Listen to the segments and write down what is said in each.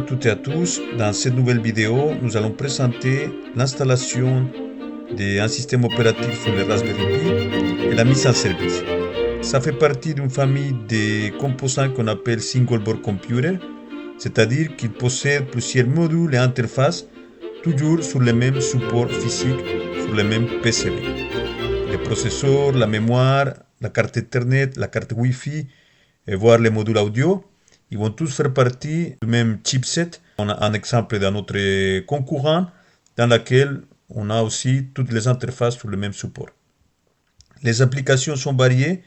à toutes et à tous. Dans cette nouvelle vidéo, nous allons présenter l'installation d'un système opératif sur le Raspberry Pi et la mise en service. Ça fait partie d'une famille de composants qu'on appelle Single Board Computer, c'est-à-dire qu'ils possèdent plusieurs modules et interfaces, toujours sur le même support physique, sur le même PCB. Le processeur, la mémoire, la carte Ethernet, la carte Wi-Fi, et voire les modules audio, ils vont tous faire partie du même chipset. On a un exemple dans notre concurrent dans lequel on a aussi toutes les interfaces sur le même support. Les applications sont variées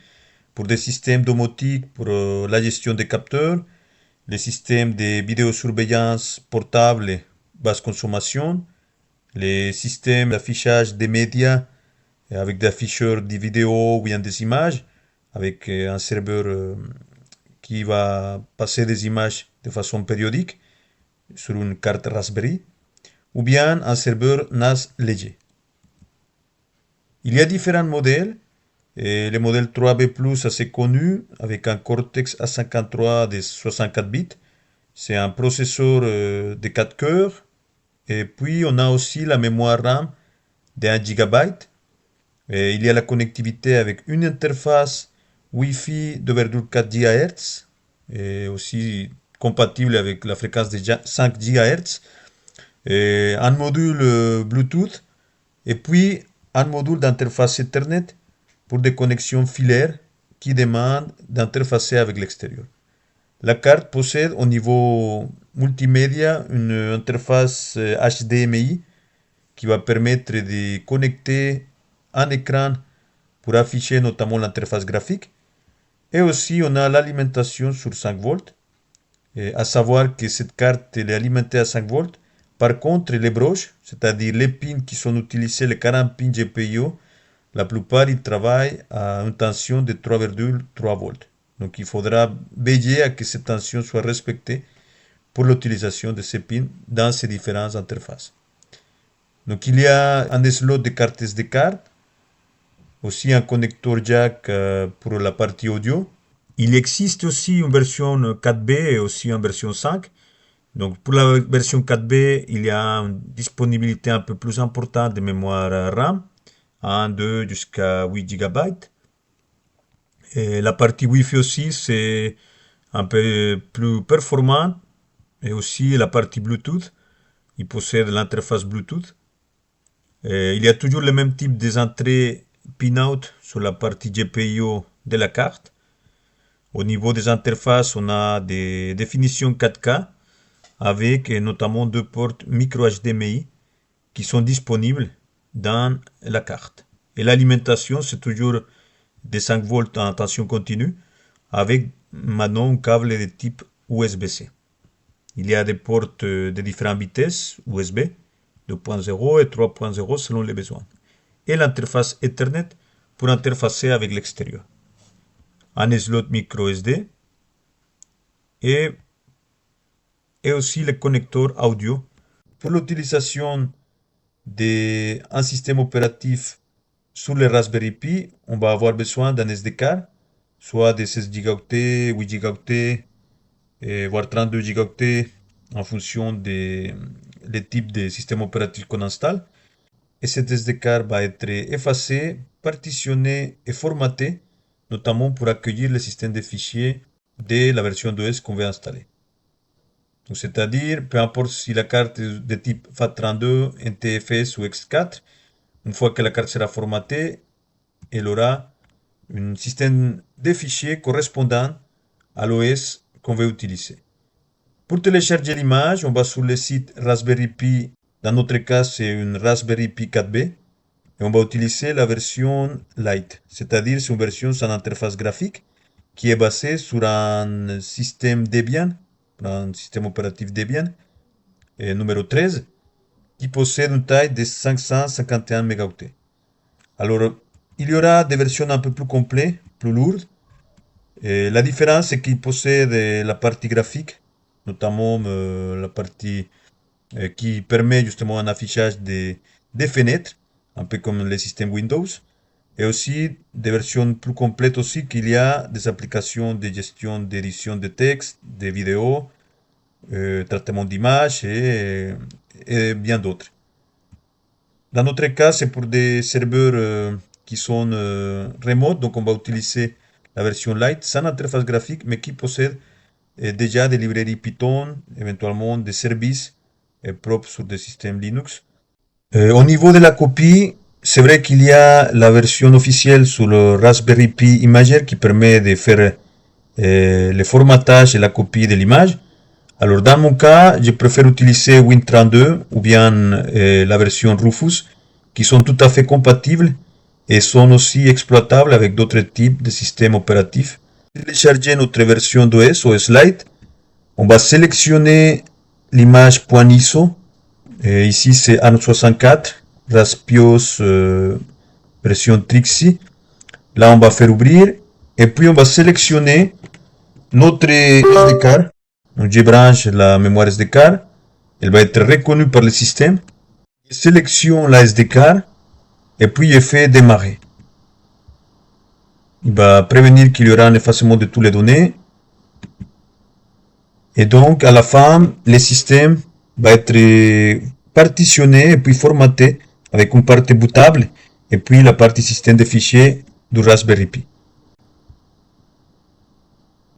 pour des systèmes domotiques, pour la gestion des capteurs, les systèmes de vidéosurveillance portable basse consommation, les systèmes d'affichage des médias avec des afficheurs de vidéos ou bien des images, avec un serveur qui va passer des images de façon périodique sur une carte Raspberry, ou bien un serveur NAS léger. Il y a différents modèles. Et le modèle 3B+, assez connu, avec un Cortex A53 de 64 bits. C'est un processeur de 4 cœurs. Et puis, on a aussi la mémoire RAM de 1 GB. Et il y a la connectivité avec une interface Wi-Fi de 2,4 GHz. Et aussi compatible avec la fréquence de 5 GHz. Et un module Bluetooth. Et puis, un module d'interface Ethernet pour des connexions filaires qui demandent d'interfacer avec l'extérieur. La carte possède au niveau multimédia une interface HDMI qui va permettre de connecter un écran pour afficher notamment l'interface graphique. Et aussi on a l'alimentation sur 5 volts. Et à savoir que cette carte elle est alimentée à 5 volts. Par contre les broches, c'est-à-dire les pins qui sont utilisés, les 40 pins GPIO, la plupart, ils travaillent à une tension de 3,3 volts. Donc, il faudra veiller à que cette tension soit respectée pour l'utilisation de ces pins dans ces différentes interfaces. Donc, il y a un slot de carte SD card, aussi un connecteur jack pour la partie audio. Il existe aussi une version 4B et aussi une version 5. Donc, pour la version 4B, il y a une disponibilité un peu plus importante de mémoire RAM. 1, 2 jusqu'à 8 GB. Et la partie Wi-Fi aussi, c'est un peu plus performant. Et aussi la partie Bluetooth. Il possède l'interface Bluetooth. Et il y a toujours le même type des entrées pin-out sur la partie GPIO de la carte. Au niveau des interfaces, on a des définitions 4K avec notamment deux ports micro HDMI qui sont disponibles dans la carte. Et l'alimentation, c'est toujours des 5 volts en tension continue avec maintenant un câble de type USB-C. Il y a des ports de différentes vitesses USB, 2.0 et 3.0 selon les besoins. Et l'interface Ethernet pour interfacer avec l'extérieur. Un slot micro SD et aussi le connecteur audio pour l'utilisation d'un système opératif sur le Raspberry Pi. On va avoir besoin d'un SD card, soit de 16 gigaoctets, 8 gigaoctets, voire 32 gigaoctets en fonction des types de système opératif qu'on installe. Et cet SD card va être effacé, partitionné et formaté, notamment pour accueillir le système de fichiers de la version d'OS qu'on veut installer. Donc, c'est-à-dire, peu importe si la carte est de type FAT32, NTFS ou X4, une fois que la carte sera formatée, elle aura un système de fichiers correspondant à l'OS qu'on veut utiliser. Pour télécharger l'image, on va sur le site Raspberry Pi. Dans notre cas, c'est une Raspberry Pi 4B. Et on va utiliser la version Lite, c'est-à-dire c'est une version sans interface graphique qui est basée sur un système Debian, un système opératif Debian, numéro 13, qui possède une taille de 551 mégaoctets. Alors, il y aura des versions un peu plus complètes, plus lourdes. Et la différence, c'est qu'il possède la partie graphique, notamment la partie qui permet justement un affichage des fenêtres, un peu comme les systèmes Windows. Et aussi des versions plus complètes aussi qu'il y a des applications de gestion d'édition de texte, de vidéos, traitement d'image et bien d'autres. Dans notre cas, c'est pour des serveurs qui sont remotes, donc on va utiliser la version light sans interface graphique, mais qui possède déjà des librairies Python, éventuellement des services propres sur des systèmes Linux. Au niveau de la copie, c'est vrai qu'il y a la version officielle sur le Raspberry Pi Imager qui permet de faire le formatage et la copie de l'image. Alors dans mon cas, je préfère utiliser Win32 ou bien la version Rufus qui sont tout à fait compatibles et sont aussi exploitables avec d'autres types de systèmes opératifs. Télécharger notre version d'OS, OS Lite. On va sélectionner l'image .iso. Et ici c'est AN64, Raspios version Trixie. Là on va faire ouvrir et puis on va sélectionner notre SD card. Donc je branche la mémoire SD card. Elle va être reconnue par le système. Je sélectionne la SD card et puis je fais démarrer. Il va prévenir qu'il y aura un effacement de toutes les données. Et donc, à la fin, le système va être partitionné et puis formaté avec une partie bootable et puis la partie système de fichiers du Raspberry Pi.